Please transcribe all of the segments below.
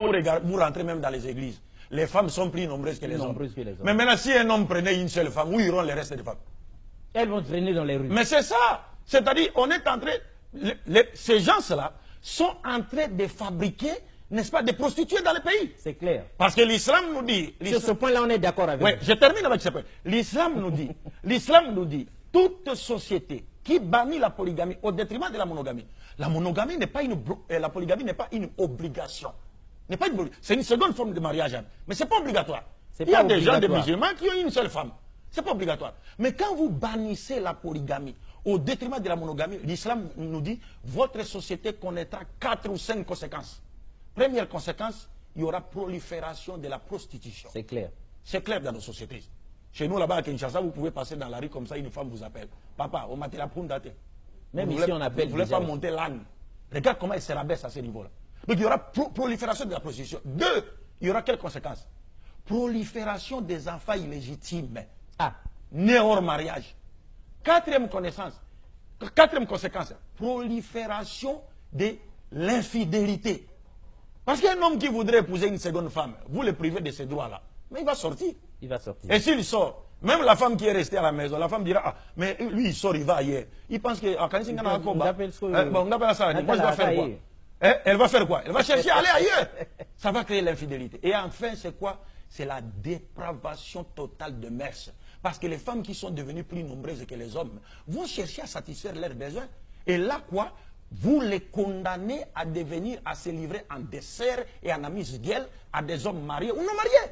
Vous rentrez même dans les églises. Les femmes sont plus nombreuses que les hommes. Mais maintenant, si un homme prenait une seule femme, où iront les restes des femmes? Elles vont traîner dans les rues. Mais c'est ça. C'est-à-dire, on est en train... ces gens-là sont en train de fabriquer, n'est-ce pas, des prostituées dans le pays. C'est clair. Parce que l'islam nous dit... Sur ce point-là, on est d'accord avec vous. Je termine avec ce point. L'islam nous dit, toute société qui bannit la polygamie au détriment de la monogamie n'est pas la polygamie n'est pas une obligation. C'est une seconde forme de mariage, mais ce n'est pas obligatoire. Il y a des gens, des musulmans, qui ont une seule femme. Ce n'est pas obligatoire. Mais quand vous bannissez la polygamie au détriment de la monogamie, l'islam nous dit, votre société connaîtra 4 ou 5 conséquences. Première conséquence, il y aura prolifération de la prostitution. C'est clair. C'est clair dans nos sociétés. Chez nous, là-bas à Kinshasa, vous pouvez passer dans la rue comme ça, une femme vous appelle. Papa, on m'a dit la poundate. Même ici, on appelle. Vous ne voulez pas monter l'âne. Regarde comment il se rabaisse à ce niveau-là. Donc il y aura prolifération de la prostitution. 2, il y aura quelles conséquences? Prolifération des enfants illégitimes. Nés hors mariage. Quatrième conséquence, prolifération de l'infidélité. Parce qu'un homme qui voudrait épouser une seconde femme, vous le privez de ces droits-là. Mais il va sortir. Il va sortir. Et s'il sort, même la femme qui est restée à la maison, la femme dira, ah, mais lui il sort, il va ailleurs. Il pense que, on appelle ça, moi je dois faire quoi? Elle va faire quoi? Elle va chercher à aller ailleurs. Ça va créer l'infidélité. Et enfin, c'est quoi? C'est la dépravation totale de mœurs. Parce que les femmes qui sont devenues plus nombreuses que les hommes vont chercher à satisfaire leurs besoins. Et là, quoi? Vous les condamnez à devenir, à se livrer en dessert et en amis gueule à des hommes mariés ou non mariés.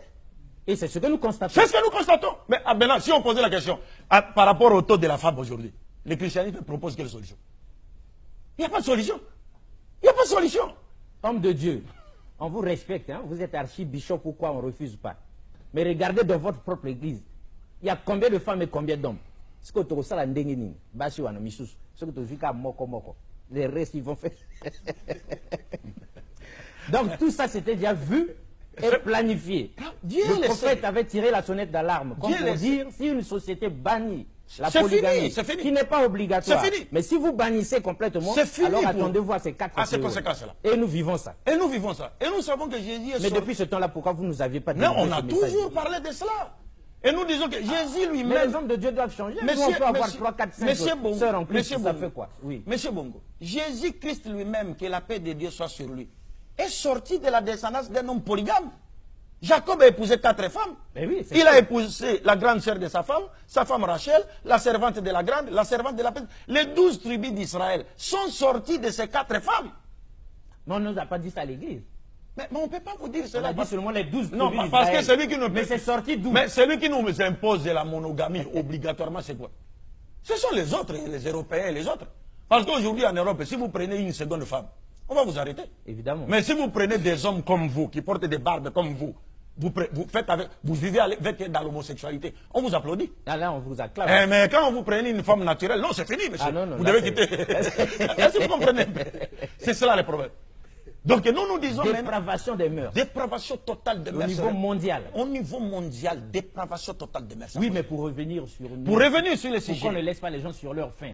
Et c'est ce que nous constatons. C'est ce que nous constatons. Mais maintenant, si on posait la question par rapport au taux de la femme aujourd'hui, le christianisme propose quelle solution? Il n'y a pas de solution. Il n'y a pas de solution. Homme de Dieu, on vous respecte, hein? Vous êtes archibishop, pourquoi on ne refuse pas? Mais regardez dans votre propre église, il y a combien de femmes et combien d'hommes? Les restes, ils vont faire. Donc tout ça, c'était déjà vu et planifié. Le prophète avait tiré la sonnette d'alarme pour dire, si une société bannit la polygamie, qui n'est pas obligatoire, mais si vous bannissez complètement, alors attendez-vous à ces 4 conséquences-là. Et nous vivons ça. Et nous vivons ça. Et nous savons que Jésus est Mais depuis ce temps-là, pourquoi vous ne nous aviez pas dit? Non, on a toujours parlé de cela. Et nous disons que Jésus lui-même... Mais les hommes de Dieu doivent changer. Nous, on peut avoir 3, 4, 5 sœurs en plus, ça fait quoi? Oui. Monsieur Bongo, Jésus-Christ lui-même, que la paix de Dieu soit sur lui, est sorti de la descendance d'un homme polygame. Jacob a épousé 4 femmes. Oui, il a épousé la grande sœur de sa femme Rachel, la servante de la grande, la servante de la petite. Les 12 tribus d'Israël sont sorties de ces 4 femmes. Mais on ne nous a pas dit ça à l'église. Mais on ne peut pas vous dire cela. On a dit seulement les 12 tribus. Non, parce que celui qui nous... Mais c'est sorti d'où? Mais celui qui nous impose la monogamie obligatoirement, c'est quoi? Ce sont les autres, les Européens, les autres. Parce qu'aujourd'hui en Europe, si vous prenez une seconde femme, on va vous arrêter. Évidemment. Mais si vous prenez des hommes comme vous, qui portent des barbes comme vous vivez avec dans l'homosexualité, on vous applaudit. Là, on vous acclame. Mais quand vous prenez une femme naturelle, non, c'est fini, monsieur. Non, vous devez quitter. Est-ce que vous comprenez? C'est cela le problème. Donc nous disons... Dépravation des mœurs. Dépravation totale des mœurs. Au niveau mondial. Au niveau mondial, dépravation totale des mœurs. Oui, mais pour revenir sur nous... Pour revenir sur le sujet... Pourquoi on ne laisse pas les gens sur leur faim?